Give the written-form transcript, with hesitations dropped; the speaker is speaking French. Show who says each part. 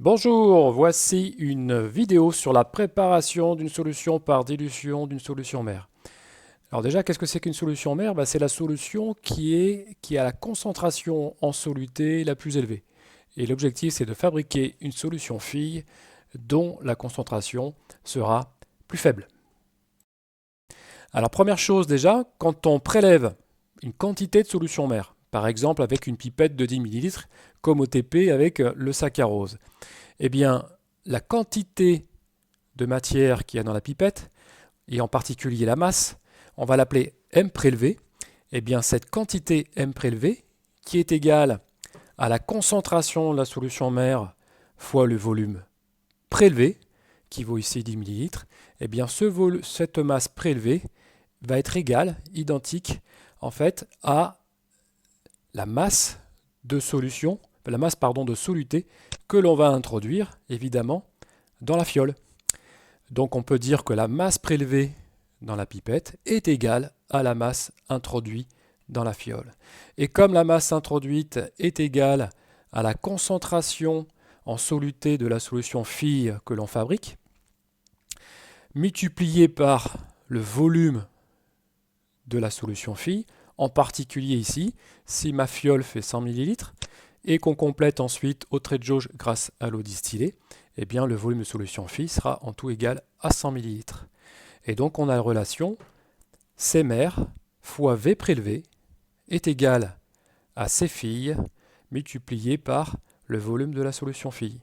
Speaker 1: Bonjour, voici une vidéo sur la préparation d'une solution par dilution d'une solution mère. Alors déjà, qu'est-ce que c'est qu'une solution mère? C'est la solution qui a la concentration en soluté la plus élevée. Et l'objectif, c'est de fabriquer une solution fille dont la concentration sera plus faible. Alors première chose déjà, quand on prélève une quantité de solution mère, par exemple avec une pipette de 10 millilitres, comme au TP avec le saccharose, eh bien, la quantité de matière qu'il y a dans la pipette, et en particulier la masse, on va l'appeler M prélevé. Eh bien, cette quantité M prélevée, qui est égale à la concentration de la solution mère fois le volume prélevé, qui vaut ici 10 millilitres, eh bien, cette masse prélevée va être égale, identique, en fait, à la masse de solution, la masse de soluté que l'on va introduire, évidemment, dans la fiole. Donc on peut dire que la masse prélevée dans la pipette est égale à la masse introduite dans la fiole. Et comme la masse introduite est égale à la concentration en soluté de la solution fille que l'on fabrique, multipliée par le volume de la solution fille, en particulier ici, si ma fiole fait 100 ml et qu'on complète ensuite au trait de jauge grâce à l'eau distillée, eh bien le volume de solution fille sera en tout égal à 100 ml. Et donc on a la relation C mère fois V prélevé est égal à C fille multiplié par le volume de la solution fille.